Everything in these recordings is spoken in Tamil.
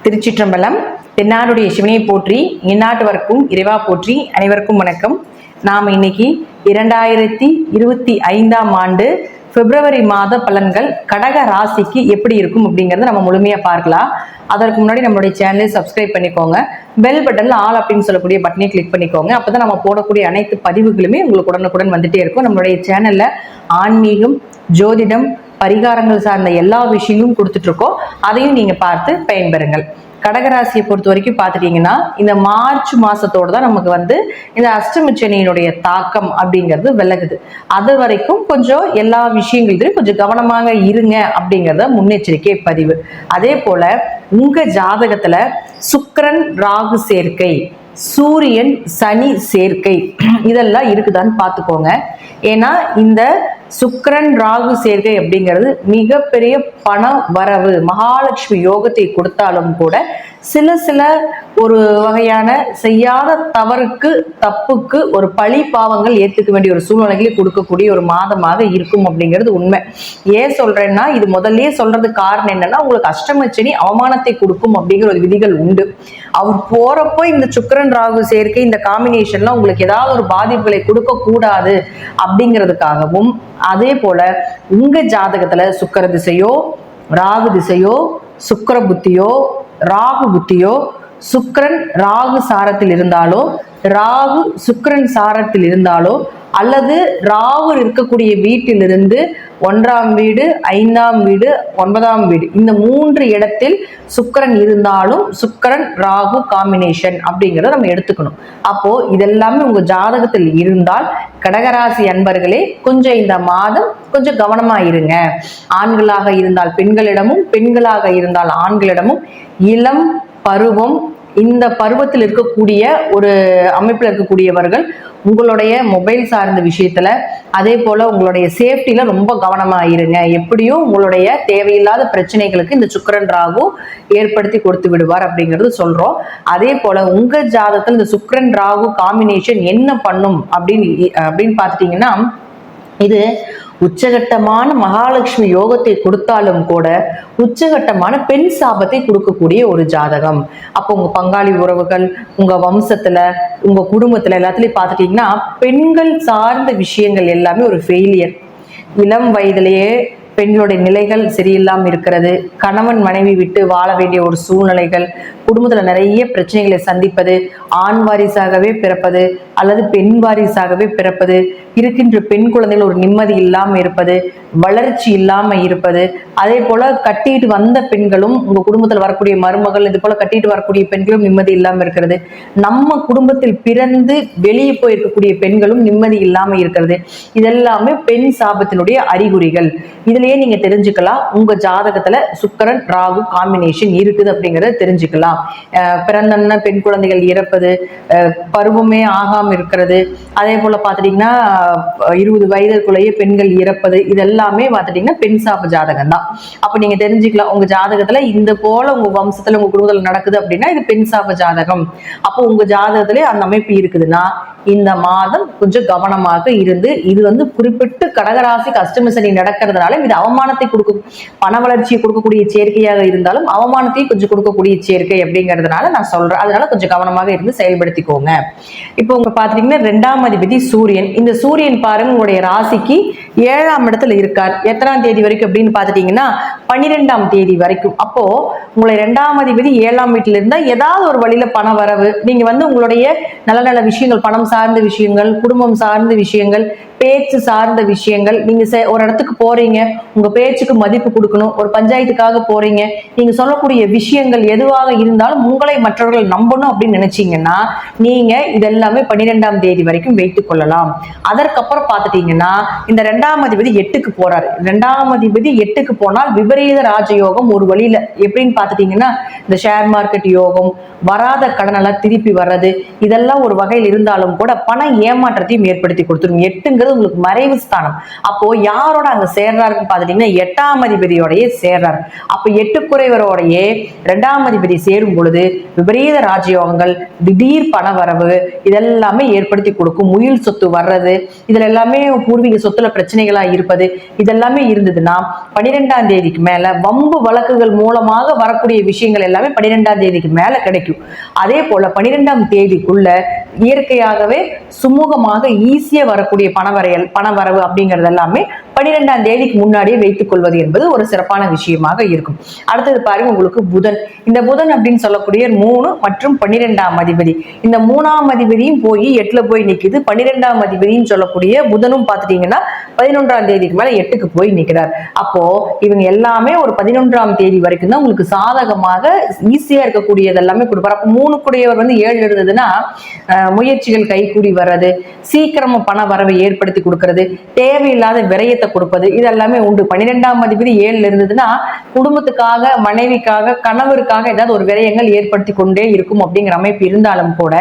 திருச்சிற்றம்பலம். தென்னாடுடைய சிவனை போற்றி, இந்நாட்டவர்க்கும் இறைவா போற்றி. அனைவருக்கும் வணக்கம். நாம் இன்னைக்கு 2025 ஆண்டு பிப்ரவரி மாத பலன்கள் கடக ராசிக்கு எப்படி இருக்கும் அப்படிங்கறத நம்ம முழுமையா பார்க்கலாம். அதற்கு முன்னாடி நம்மளுடைய சேனலை சப்ஸ்கிரைப் பண்ணிக்கோங்க. பெல் பட்டன்ல ஆல் அப்படின்னு சொல்லக்கூடிய பட்டனை கிளிக் பண்ணிக்கோங்க. அப்பதான் நம்ம போடக்கூடிய அனைத்து பதிவுகளுமே உங்களுக்கு உடனுக்குடன் வந்துட்டே இருக்கும். நம்மளுடைய சேனல்ல ஆன்மீகம், ஜோதிடம், பரிகாரங்கள் சார்ந்த எல்லா விஷயங்களும் கொடுத்துட்டு இருக்கோம். அதையும் நீங்க பார்த்து பயன்பெறுங்கள். கடகராசியை பொறுத்த வரைக்கும் பார்த்துட்டீங்கன்னா இந்த மார்ச் மாசத்தோட தான் நமக்கு இந்த அஷ்டமச்சனியினுடைய தாக்கம் அப்படிங்கிறது விலகுது. அது வரைக்கும் கொஞ்சம் எல்லா விஷயங்களையும் கொஞ்சம் கவனமாக இருங்க அப்படிங்கிறத முன்னெச்சரிக்கை பதிவு. அதே போல உங்க ஜாதகத்துல சுக்கிரன் ராகு சேர்க்கை, சூரியன் சனி சேர்க்கை இதெல்லாம் இருக்குதான்னு பார்த்துக்கோங்க. ஏன்னா இந்த சுக்கிரன் ராகு சேர்க்கை அப்படிங்கிறது மிகப்பெரிய பண வரவு, மகாலட்சுமி யோகத்தை கொடுத்தாலும் கூட சில ஒரு வகையான செய்யாத தப்புக்கு ஒரு பழி பாவங்கள் ஏத்துக்க வேண்டிய ஒரு சூழ்நிலைகளை கொடுக்கக்கூடிய ஒரு மாதமாக இருக்கும் அப்படிங்கிறது உண்மை. ஏன் சொல்றேன்னா, இது முதல்லயே சொல்றதுக்கு காரணம் என்னன்னா, உங்களுக்கு அஷ்டமச்சனி அவமானத்தை கொடுக்கும் அப்படிங்கிற ஒரு விதிகள் உண்டு. அவர் போறப்போ இந்த சுக்கிரன் ராகு சேர்க்கை இந்த காம்பினேஷன்ல உங்களுக்கு ஏதாவது ஒரு பாதிப்புகளை கொடுக்க கூடாது அப்படிங்கிறதுக்காகவும், அதே போல உங்க ஜாதகத்துல சுக்கிர திசையோ, ராகு திசையோ, சுக்கிர புத்தியோ, ராகு புத்தியோ, சுக்கிரன் ராகு சாரத்தில் இருந்தாலோ, ராகு சுக்கிரன் சாரத்தில் இருந்தாலோ, அல்லது ராகு இருக்கக்கூடிய வீட்டிலிருந்து 1ஆம் வீடு, 5ஆம் வீடு, 9ஆம் வீடு இந்த 3 இடத்தில் சுக்கிரன் இருந்தாலும் சுக்கிரன் ராகு காம்பினேஷன் அப்படிங்கிறத நம்ம எடுத்துக்கணும். அப்போ இதெல்லாமே உங்க ஜாதகத்தில் இருந்தால் கடகராசி அன்பர்களே கொஞ்சம் இந்த மாதம் கொஞ்சம் கவனமா இருங்க. ஆண்களாக இருந்தால் பெண்களிடமும், பெண்களாக இருந்தால் ஆண்களிடமும் இளம் பருவம், இந்த பருவத்தில் இருக்கக்கூடிய ஒரு அமைப்பில் இருக்கக்கூடியவர்கள் உங்களுடைய மொபைல் சார்ந்த விஷயத்துல, அதே போல உங்களுடைய சேஃப்டில ரொம்ப கவனமா இருங்க. எப்படியும் உங்களுடைய தேவையில்லாத பிரச்சனைகளுக்கு இந்த சுக்கிரன் ராகு ஏற்படுத்தி கொடுத்து விடுவார் அப்படிங்கிறது சொல்றோம். அதே போல உங்க ஜாதகத்தில் இந்த சுக்கிரன் ராகு காம்பினேஷன் என்ன பண்ணும் அப்படின்னு பார்த்துட்டீங்கன்னா, இது உச்சகட்டமான மகாலட்சுமி யோகத்தை கொடுத்தாலும் கூட உச்சகட்டமான பெண் சாபத்தை கொடுக்கக்கூடிய ஒரு ஜாதகம். அப்போ உங்க பங்காளி உறவுகள், உங்க வம்சத்துல, உங்க குடும்பத்துல எல்லாத்துலயும் பார்த்துட்டீங்கன்னா பெண்கள் சார்ந்த விஷயங்கள் எல்லாமே ஒரு ஃபெயிலியர். இளம் வயதிலேயே பெண்களுடைய நிலைகள் சரியில்லாம இருக்கிறது, கணவன் மனைவி விட்டு வாழ வேண்டிய ஒரு சூழ்நிலைகள், குடும்பத்துல நிறைய பிரச்சனைகளை சந்திப்பது, ஆண் வாரிசாகவே பிறப்பது அல்லது பெண் வாரிசாகவே பிறப்பது, இருக்கின்ற பெண் குழந்தைகள் ஒரு நிம்மதி இல்லாம இருப்பது, வளர்ச்சி இல்லாம இருப்பது, அதே போல கட்டிட்டு வந்த பெண்களும் உங்க குடும்பத்தில் வரக்கூடிய மருமகள், இது போல கட்டிட்டு வரக்கூடிய பெண்களும் நிம்மதி இல்லாம இருக்கிறது, நம்ம குடும்பத்தில் பிறந்து வெளியே போயிருக்கக்கூடிய பெண்களும் நிம்மதி இல்லாம இருக்கிறது. இதெல்லாமே பெண் சாபத்தினுடைய அறிகுறிகள். இதுலயே நீங்க தெரிஞ்சுக்கலாம் உங்க ஜாதகத்துல சுக்கிரன் ராகு காம்பினேஷன் இருக்குது அப்படிங்கறத தெரிஞ்சுக்கலாம். பிறந்தன்ன பெண் குழந்தைகள் இறப்பது, பருவமே ஆகாம இருக்கிறது, அதே போல பாத்துட்டீங்கன்னா 20 வயதுக்குள்ளேயே பெண்கள் இறப்பது, இதெல்லாமே பாத்துட்டீங்கன்னா பெண் சாப ஜாதகம் தான். அப்ப நீங்க தெரிஞ்சுக்கலாம் உங்க ஜாதகத்துல இந்த போல உங்க வம்சத்துல உங்க குடும்பத்துல நடக்குது அப்படின்னா இது பெண் சாப ஜாதகம். அப்போ உங்க ஜாதகத்திலே அந்த அமைப்பு இருக்குதுன்னா இந்த மாதம் கொஞ்சம் கவனமாக இருந்து, இது குறிப்பிட்டு கடகராசிக்கு அஷ்டமசனி நடக்கிறதுனால இது அவமானத்தை கொடுக்கும், பண வளர்ச்சியை கொடுக்கக்கூடிய சேர்க்கையாக இருந்தாலும் அவமானத்தையும் கொஞ்சம் கொடுக்கக்கூடிய சேர்க்கை அப்படிங்கிறதுனால நான் சொல்றேன். அதனால கொஞ்சம் கவனமாக இருந்து செயல்படுத்திக்கோங்க. இப்போ உங்க பாத்தீங்கன்னா 2ஆம் அதிபதி சூரியன். இந்த சூரியன் பாருங்க உங்களுடைய ராசிக்கு 7ஆம் இடத்துல இருக்கார். எத்தனாம் தேதி வரைக்கும் அப்படின்னு பாத்துட்டீங்கன்னா 12ஆம் தேதி வரைக்கும். அப்போ உங்களை 2ஆம் அதிபதி 7ஆம் வீட்டுல இருந்தா ஏதாவது ஒரு வழியில பண வரவு, நீங்க உங்களுடைய நல்ல நல்ல விஷயங்கள், பணம் சார்ந்த விஷயங்கள், குடும்பம் சார்ந்த விஷயங்கள், பேச்சு சார்ந்த விஷயங்கள், நீங்க ஒரு இடத்துக்கு போறீங்க, உங்க பேச்சுக்கு மதிப்பு கொடுக்கணும், ஒரு பஞ்சாயத்துக்காக போறீங்க, நீங்க சொல்லக்கூடிய விஷயங்கள் எதுவாக இருந்தாலும் உங்களை மற்றவர்கள் நம்பணும் அப்படின்னு நினைச்சீங்கன்னா நீங்க இதெல்லாமே 12ஆம் தேதி வரைக்கும் வைத்துக் கொள்ளலாம். அதற்கப்புறம் பார்த்துட்டீங்கன்னா இந்த 2ஆம் அதிபதி 8க்கு போறாரு. 2ஆம் அதிபதி 8க்கு போனால் விபரீத ராஜயோகம் ஒரு வழியில எப்படின்னு பார்த்துட்டீங்கன்னா இந்த ஷேர் மார்க்கெட் யோகம், வராத கடனெல்லாம் திருப்பி வர்றது, இதெல்லாம் ஒரு வகையில் இருந்தாலும் கூட பண ஏமாற்றத்தையும் ஏற்படுத்தி கொடுத்துரும். 8ங்கிறது உங்களுக்கு மறைவு ஸ்தானம். அப்போ யாரோட அங்க சேர்றாருன்னு பாத்துட்டீங்கன்னா 8ஆம் அதிபதியோடய சேர்றாரு. அப்ப 8 குறைவரோடைய 2ஆம் அதிபதி சேரும் பொழுது விபரீத ராஜயோகங்கள், திடீர் பண வரவு இதெல்லாமே ஏற்படுத்தி கொடுக்கும். முயல் சொத்து வர்றது, இதுல எல்லாமே பூர்வீக சொத்துல பிரச்சனைகளா இருப்பது, இதெல்லாமே இருந்ததுன்னா 12ஆம் தேதிக்கு மேல வம்பு வழக்குகள் மூலமாக வரக்கூடிய விஷயங்கள் எல்லாமே 12ஆம் தேதிக்கு மேல கிடைக்கும். அதே போல 12ஆம் தேதிக்குள்ள இயற்கையாகவே சுமூகமாக ஈஸியா வரக்கூடிய பணவரவு அப்படிங்கிறது எல்லாமே 12ஆம் தேதிக்கு முன்னாடியே வைத்துக் கொள்வது என்பது ஒரு சிறப்பான விஷயமாக இருக்கும். அடுத்தது பாருங்க, உங்களுக்கு புதன். இந்த புதன் அப்படின்னு சொல்லக்கூடிய 3 மற்றும் 12ஆம் அதிபதி, இந்த 3ஆம் அதிபதியும் போய் 8ல போய் நிக்குது. 12ஆம் அதிபதினு சொல்லக்கூடிய புதனும் பார்த்துட்டீங்கன்னா 11ஆம் தேதிக்கு மேல 8க்கு போய் நிக்கிறார். அப்போ இவங்க எல்லாமே ஒரு 11ஆம் தேதி வரைக்கும் தான் உங்களுக்கு சாதகமாக ஈஸியா இருக்கக்கூடியது எல்லாமே கொடுப்பார். அப்போ 3 கூடியவர் 7 இருந்ததுன்னா முயற்சிகள் கைகூடி வர்றது, சீக்கிரமா பண வரவை ஏற்படுத்தி கொடுக்கறது, தேவையில்லாத விரயத்தை கொடுப்பது, இதெல்லாமே உண்டு. 12ஆம் அதிபதி 7ல இருந்ததுன்னா குடும்பத்துக்காக, மனைவிக்காக, கணவருக்காக ஏதாவது ஒரு விரயங்கள் ஏற்படுத்தி கொண்டே இருக்கும் அப்படிங்கிற அமைப்பு இருந்தாலும் கூட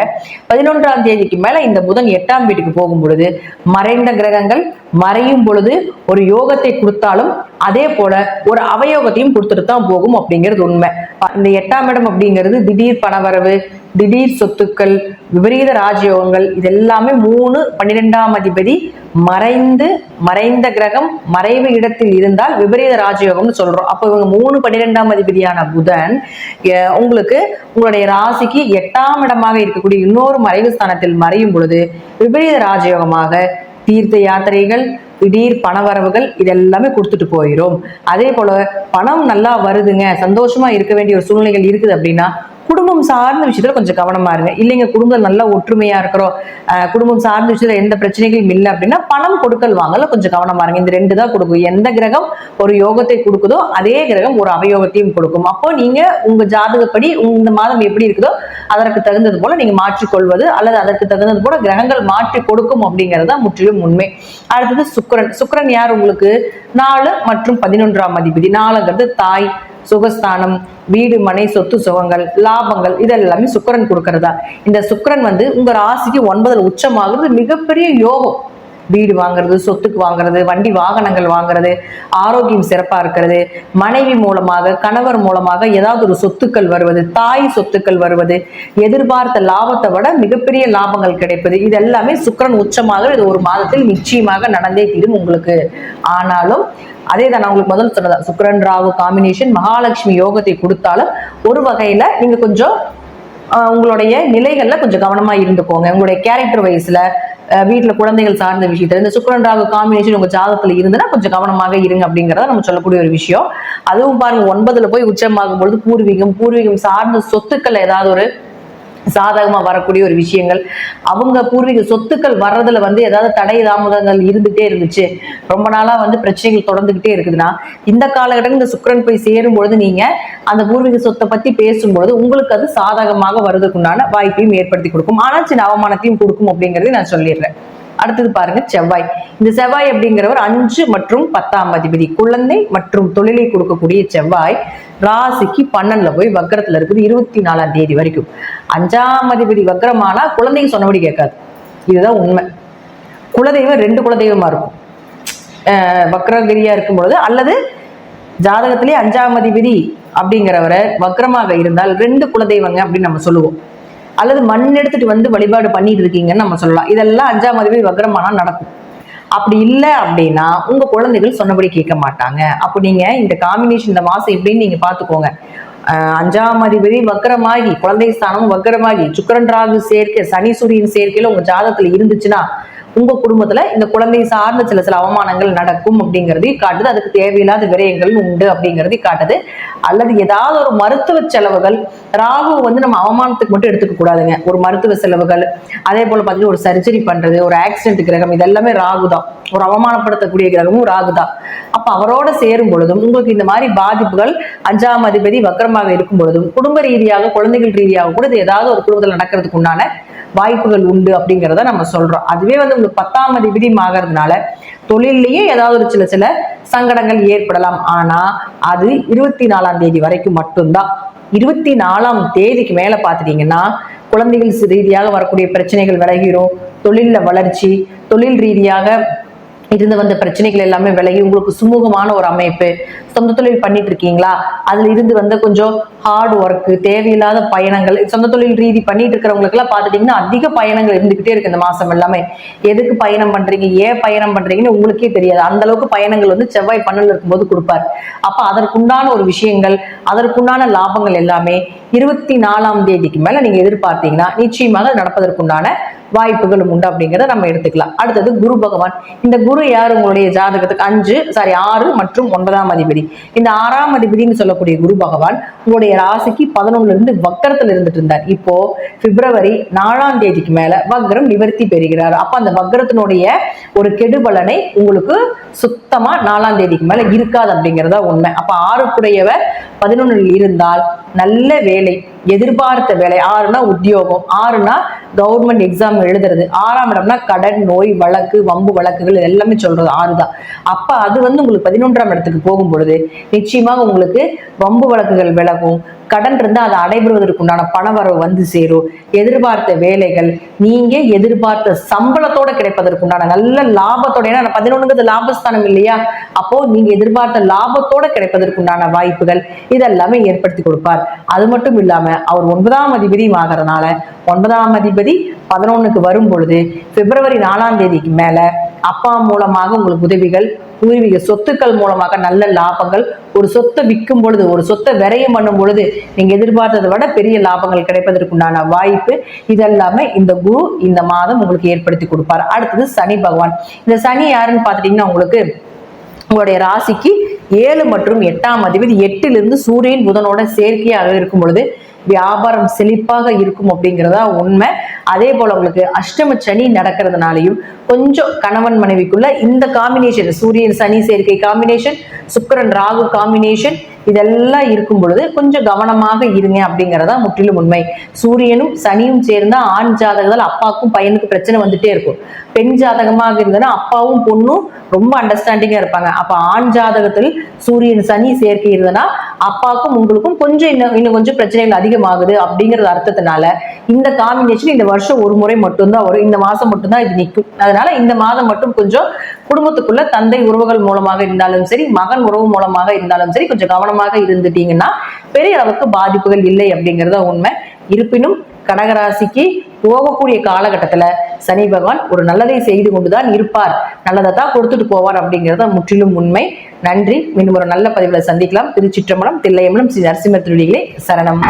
11ஆம் தேதிக்கு மேல இந்த புதன் 8ஆம் வீட்டுக்கு போகும் பொழுது மறைந்த கிரகங்கள் மறையும் பொழுது ஒரு யோகத்தை கொடுத்தாலும் அதே போல ஒரு அவயோகத்தையும் கொடுத்துட்டு தான் போகும் அப்படிங்கிறது உண்மை. இந்த 8ஆம் இடம் அப்படிங்கிறது திடீர் பணவரவு, திடீர் சொத்துக்கள், விபரீத ராஜயோகங்கள், இதெல்லாமே 3 12ஆம் அதிபதி மறைந்த கிரகம் மறைவு இடத்தில் இருந்தால் விபரீத ராஜயோகம்னு சொல்றோம். அப்போ இவங்க 3 12ஆம் அதிபதியான புதன் உங்களுக்கு உங்களுடைய ராசிக்கு 8ஆம் இடமாக இருக்கக்கூடிய இன்னொரு மறைவு ஸ்தானத்தில் மறையும் பொழுது விபரீத ராஜயோகமாக தீர்த்த யாத்திரைகள், திடீர் பணவரவுகள் இதெல்லாமே கொடுத்துட்டு போயிடும். அதே போல பணம் நல்லா வருதுங்க, சந்தோஷமா இருக்க வேண்டிய ஒரு சூழ்நிலைகள் இருக்குது அப்படின்னா குடும்பம் சார்ந்த விஷயத்துல கொஞ்சம் கவனமா இருங்க. இல்லைங்க குடும்பம் நல்லா ஒற்றுமையா இருக்கிறோம், குடும்பம் சார்ந்த விஷயத்துல எந்த பிரச்சனைகளும் இல்லை அப்படின்னா பணம் கொடுக்கல் வாங்கல கொஞ்சம் கவனமா இருங்க. இந்த 2 தான் கொடுக்கும். எந்த கிரகம் ஒரு யோகத்தை கொடுக்குதோ அதே கிரகம் ஒரு அவயோகத்தையும் கொடுக்கும். அப்போ நீங்க உங்க ஜாதகப்படி இந்த மாதம் எப்படி இருக்குதோ அதற்கு தகுந்தது போல நீங்க மாற்றிக்கொள்வது அல்லது அதற்கு தகுந்தது போல கிரகங்கள் மாற்றி கொடுக்கும் அப்படிங்கறத முற்றிலும் உண்மை. அடுத்தது சுக்கிரன் யார் உங்களுக்கு 4 மற்றும் 11ஆம் அதிபதி. 4ங்கிறது தாய், சுகஸ்தானம், வீடு, மனை, சொத்து, சுகங்கள், லாபங்கள் இதெல்லாமே சுக்கிரன் கொடுக்கறதா. இந்த சுக்கிரன் உங்க ராசிக்கு 9ல் உச்சமாகிறது மிகப்பெரிய யோகம். வீடு வாங்குறது, சொத்துக்கு வாங்குறது, வண்டி வாகனங்கள் வாங்குறது, ஆரோக்கியம் சிறப்பா இருக்கிறது, மனைவி மூலமாக, கணவர் மூலமாக ஏதாவது ஒரு சொத்துக்கள் வருவது, தாய் சொத்துக்கள் வருவது, எதிர்பார்த்த லாபத்தை விட மிகப்பெரிய லாபங்கள் கிடைப்பது, இது எல்லாமே சுக்கிரன் உச்சமாக இது ஒரு மாதத்தில் நிச்சயமாக நடந்தே தீரும் உங்களுக்கு. ஆனாலும் அதே தான் நான் உங்களுக்கு முதல்ல சொன்னதா, சுக்கிரன் ராகு காம்பினேஷன் மகாலட்சுமி யோகத்தை கொடுத்தாலும் ஒரு வகையில நீங்க கொஞ்சம் உங்களுடைய நிலைகள்ல கொஞ்சம் கவனமா இருந்துக்கோங்க. உங்களுடைய கேரக்டர் வைஸ்ல வீட்டுல குழந்தைகள் சார்ந்த விஷயத்துல இந்த சுக்கிரன் ராகு காம்பினேஷன் உங்க ஜாதகத்துல இருந்ததுன்னா கொஞ்சம் கவனமாக இருங்க அப்படிங்கறத நம்ம சொல்லக்கூடிய ஒரு விஷயம். அதுவும் பாருங்க 9ல போய் உச்சமாகும் பொழுது பூர்வீகம் சார்ந்த சொத்துக்கள் ஏதாவது ஒரு சாதகமா வரக்கூடிய ஒரு விஷயங்கள், அவங்க பூர்வீக சொத்துக்கள் வர்றதுல ஏதாவது தடை தாமதங்கள் இருந்துட்டே இருந்துச்சு, ரொம்ப நாளா பிரச்சனைகள் தொடர்ந்துகிட்டே இருக்குதுன்னா இந்த காலகட்டத்தில் இந்த சுக்கிரன் போய் சேரும் பொழுது நீங்க அந்த பூர்வீக சொத்தை பத்தி பேசும்பொழுது உங்களுக்கு அது சாதகமாக வருவதற்குண்டான வாய்ப்பையும் ஏற்படுத்தி கொடுக்கும். ஆனா சின்ன அவமானத்தையும் கொடுக்கும் அப்படிங்கறத நான் சொல்லிடுறேன். அடுத்தது பாருங்க செவ்வாய். இந்த செவ்வாய் அப்படிங்கிறவர் 5 மற்றும் 10ஆம் அதிபதி, குழந்தை மற்றும் தொழிலை கொடுக்கக்கூடிய செவ்வாய் ராசிக்கு 12ல போய் வக்கரத்துல இருக்குது 24ஆம் தேதி வரைக்கும். 5ஆம் அதிபதி வக்கரமானா குழந்தைங்க சொன்னபடி கேட்காது, இதுதான் உண்மை. குலதெய்வம் 2 குலதெய்வமா இருக்கும் வக்கரகிரியா இருக்கும் பொழுது, அல்லது ஜாதகத்திலே 5ஆம் அதிபதி அப்படிங்கிறவரை வக்கரமாக இருந்தால் 2 குலதெய்வங்க அப்படின்னு நம்ம சொல்லுவோம். அல்லது மண் எடுத்துட்டு வழிபாடு பண்ணிட்டு இருக்கீங்கன்னு நம்ம சொல்லலாம். இதெல்லாம் 5ஆம் அதிபதி வக்ரமானா நடக்கும். அப்படி இல்லை அப்படின்னா உங்க குழந்தைகள் சொன்னபடி கேட்க மாட்டாங்க. அப்போ நீங்க இந்த காம்பினேஷன் இந்த மாசம் எப்படின்னு நீங்க பாத்துக்கோங்க. 5ஆம் அதிபதி வக்ரமாகி, குழந்தை ஸ்தானம் வக்ரமாகி, சுக்கிரன் ராகு சேர்க்கை, சனி சூரியன் சேர்க்கையில உங்க ஜாதகத்துல இருந்துச்சுன்னா உங்க குடும்பத்துல இந்த குழந்தை சார்ந்த சில அவமானங்கள் நடக்கும் அப்படிங்கறதையும் காட்டுது. அதுக்கு தேவையில்லாத விரயங்கள் உண்டு அப்படிங்கறதையும் காட்டுது. அல்லது ஏதாவது ஒரு மருத்துவ செலவுகள், ராகு நம்ம அவமானத்துக்கு மட்டும் எடுத்துக்க கூடாதுங்க. ஒரு மருத்துவ செலவுகள், அதே போல பாத்தீங்கன்னா ஒரு சர்ஜரி பண்றது, ஒரு ஆக்சிடென்ட் கிரகம், இதெல்லாமே ராகு தான். ஒரு அவமானப்படுத்தக்கூடிய கிரகமும் ராகு தான். அப்ப அவரோட சேரும் பொழுதும் உங்களுக்கு இந்த மாதிரி பாதிப்புகள் 5ஆம் அதிபதி வக்ரமாக இருக்கும் பொழுதும் குடும்ப ரீதியாக, குழந்தைகள் ரீதியாக கூட இது ஏதாவது ஒரு குடும்பத்தில் நடக்கிறதுக்கு உண்டான வாய்ப்புகள் உண்டு அப்படிங்கிறத நம்ம சொல்றோம். அதுவே உங்களுக்கு 10ஆம் அதிபதி ஆகிறதுனால தொழிலையே ஏதாவது ஒரு சில சங்கடங்கள் ஏற்படலாம். ஆனா அது 24ஆம் தேதி வரைக்கும் மட்டும்தான். 24ஆம் தேதிக்கு மேல பாத்துட்டீங்கன்னா குழந்தைகள் ரீதியாக வரக்கூடிய பிரச்சனைகள் விலகிரும், தொழில்ல வளர்ச்சி, தொழில் ரீதியாக இருந்து வந்த பிரச்சனைகள் எல்லாமே விலகி உங்களுக்கு சுமூகமான ஒரு அமைப்பு. சொந்த தொழில் பண்ணிட்டு இருக்கீங்களா, அதுல இருந்து வந்து கொஞ்சம் ஹார்ட் ஒர்க், தேவையில்லாத பயணங்கள், சொந்த தொழில் ரீதி பண்ணிட்டு இருக்கிறவங்களுக்கு எல்லாம் பாத்துட்டீங்கன்னா அதிக பயணங்கள் இருந்துகிட்டே இருக்கு இந்த மாசம் எல்லாமே. எதுக்கு பயணம் பண்றீங்க, ஏன் பயணம் பண்றீங்கன்னு உங்களுக்கே தெரியாது. அந்த அளவுக்கு பயணங்கள் வந்து செவ்வாய் பன்னெண்டுல இருக்கும்போது கொடுப்பாரு. அப்ப அதற்குண்டான ஒரு விஷயங்கள், அதற்குண்டான லாபங்கள் எல்லாமே 24ஆம் தேதிக்கு மேல நீங்க எதிர்பார்த்தீங்கன்னா நிச்சயமாக நடப்பதற்குண்டான வாய்ப்புகளும் உண்டு அப்படிங்கிறத நம்ம எடுத்துக்கலாம். அடுத்தது குரு பகவான். இந்த குரு யார், உங்களுடைய ஜாதகத்துக்கு 6 மற்றும் 9ஆம் அதிபதி. இந்த 6ஆம் அதிபதினு சொல்லக்கூடிய குரு பகவான் உங்களுடைய ராசிக்கு 11ல இருந்து வக்கரத்துல இருந்துட்டு இருந்தார். இப்போ பிப்ரவரி 4ஆம் தேதிக்கு மேல வக்ரம் நிவர்த்தி பெறுகிறார். அப்ப அந்த வக்ரத்தினுடைய ஒரு கெடுபலனை உங்களுக்கு சுத்தமா 4ஆம் தேதிக்கு மேல இருக்காது அப்படிங்கிறதா உண்மை. அப்ப 6க்குடையவர் 11ல் இருந்தால் நல்ல வேலை, எதிர்பார்த்த வேலை. 6னா உத்தியோகம், 6னா கவர்மெண்ட் எக்ஸாம் எழுதுறது, 6ஆம் இடம்னா கடன், நோய், வழக்கு, வம்பு வழக்குகள் எல்லாமே சொல்றது 6 தான். அப்ப அது வந்து உங்களுக்கு 11ஆம் இடத்துக்கு போகும் பொழுது நிச்சயமாக உங்களுக்கு வம்பு வழக்குகள் விலகும், கடன் இருந்தா அதை அடைபெறுவதற்குண்டான பணவரவு வந்து சேரும், எதிர்பார்த்த வேலைகள், நீங்க எதிர்பார்த்த சம்பளத்தோட கிடைப்பதற்குண்டான நல்ல லாபத்தோட, ஏன்னா 11ங்கிறது லாபஸ்தானம் இல்லையா, அப்போ நீங்க எதிர்பார்த்த லாபத்தோட கிடைப்பதற்குண்டான வாய்ப்புகள் இதெல்லாமே ஏற்படுத்தி கொடுப்பார். அது மட்டும் இல்லாம அவர் 9ஆம் அதிபதியும் ஆகிறதுனால 9ஆம் அதிபதி 11க்கு வரும் பொழுது பிப்ரவரி 4ஆம் தேதிக்கு மேல அப்பா மூலமாக உங்களுக்கு உதவிகள், பூர்வீக சொத்துக்கள் மூலமாக நல்ல லாபங்கள், ஒரு சொத்தை விற்கும் பொழுது, ஒரு சொத்தை விரயம் பண்ணும் பொழுது நீங்க எதிர்பார்த்ததை விட பெரிய லாபங்கள் கிடைப்பதற்குண்டான வாய்ப்பு இதெல்லாமே இந்த குரு இந்த மாதம் உங்களுக்கு ஏற்படுத்தி கொடுப்பார். அடுத்தது சனி பகவான். இந்த சனி யாருன்னு பாத்துட்டீங்கன்னா உங்களுக்கு உங்களுடைய ராசிக்கு 7 மற்றும் 8ஆம் அதிபதி 8ல் இருந்து சூரியன் புதனோட சேர்க்கையாக இருக்கும் பொழுது வியாபாரம் செழிப்பாக இருக்கும் அப்படிங்கிறதா உண்மை. அதே போல உங்களுக்கு அஷ்டம சனி நடக்கிறதுனாலையும் கொஞ்சம் கணவன் மனைவிக்குள்ள இந்த காம்பினேஷன், சூரியன் சனி சேர்க்கை காம்பினேஷன், சுக்கிரன் ராகு காம்பினேஷன், இதெல்லாம் இருக்கும் பொழுது கொஞ்சம் கவனமாக இருங்க அப்படிங்கிறதா முற்றிலும் உண்மை. சூரியனும் சனியும் சேர்ந்தா ஆண் ஜாதகத்தால் அப்பாவுக்கும் பையனுக்கு பிரச்சனை வந்துட்டே இருக்கும். பெண் ஜாதகமாக இருந்ததுன்னா அப்பாவும் பொண்ணும் ரொம்ப அண்டர்ஸ்டாண்டிங்கா இருப்பாங்க. அப்ப ஆண் ஜாதகத்தில் சூரியன் சனி சேர்க்கை இருந்ததுன்னா அப்பாவுக்கும் உங்களுக்கும் கொஞ்சம் இன்னும் கொஞ்சம் பிரச்சனைகள் அதிகமாகுது அப்படிங்கிறது அர்த்தத்தினால இந்த காம்பினேஷன் இந்த வருஷம் ஒரு முறை மட்டும்தான் வரும், இந்த மாசம் மட்டும்தான் இது நிற்கும். அதனால இந்த மாதம் மட்டும் கொஞ்சம் குடும்பத்துக்குள்ள தந்தை உறவுகள் மூலமாக இருந்தாலும் சரி, மகன் உறவு மூலமாக இருந்தாலும் சரி, கொஞ்சம் கவனமாக இருந்துட்டீங்கன்னா பெரிய அளவுக்கு பாதிப்புகள் இல்லை அப்படிங்கிறத உண்மை. இருப்பினும் கடகராசிக்கு போகக்கூடிய காலகட்டத்துல சனி பகவான் ஒரு நல்லதை செய்து கொண்டுதான் இருப்பார், நல்லதை தான் கொடுத்துட்டு போவார் அப்படிங்கிறத முற்றிலும் உண்மை. நன்றி. மீண்டும் ஒரு நல்ல பதிவுல சந்திக்கலாம். திருச்சிற்றம்பலம், தில்லையம்பலம், ஸ்ரீ நரசிம்மர் திருவடிகளே சரணம்.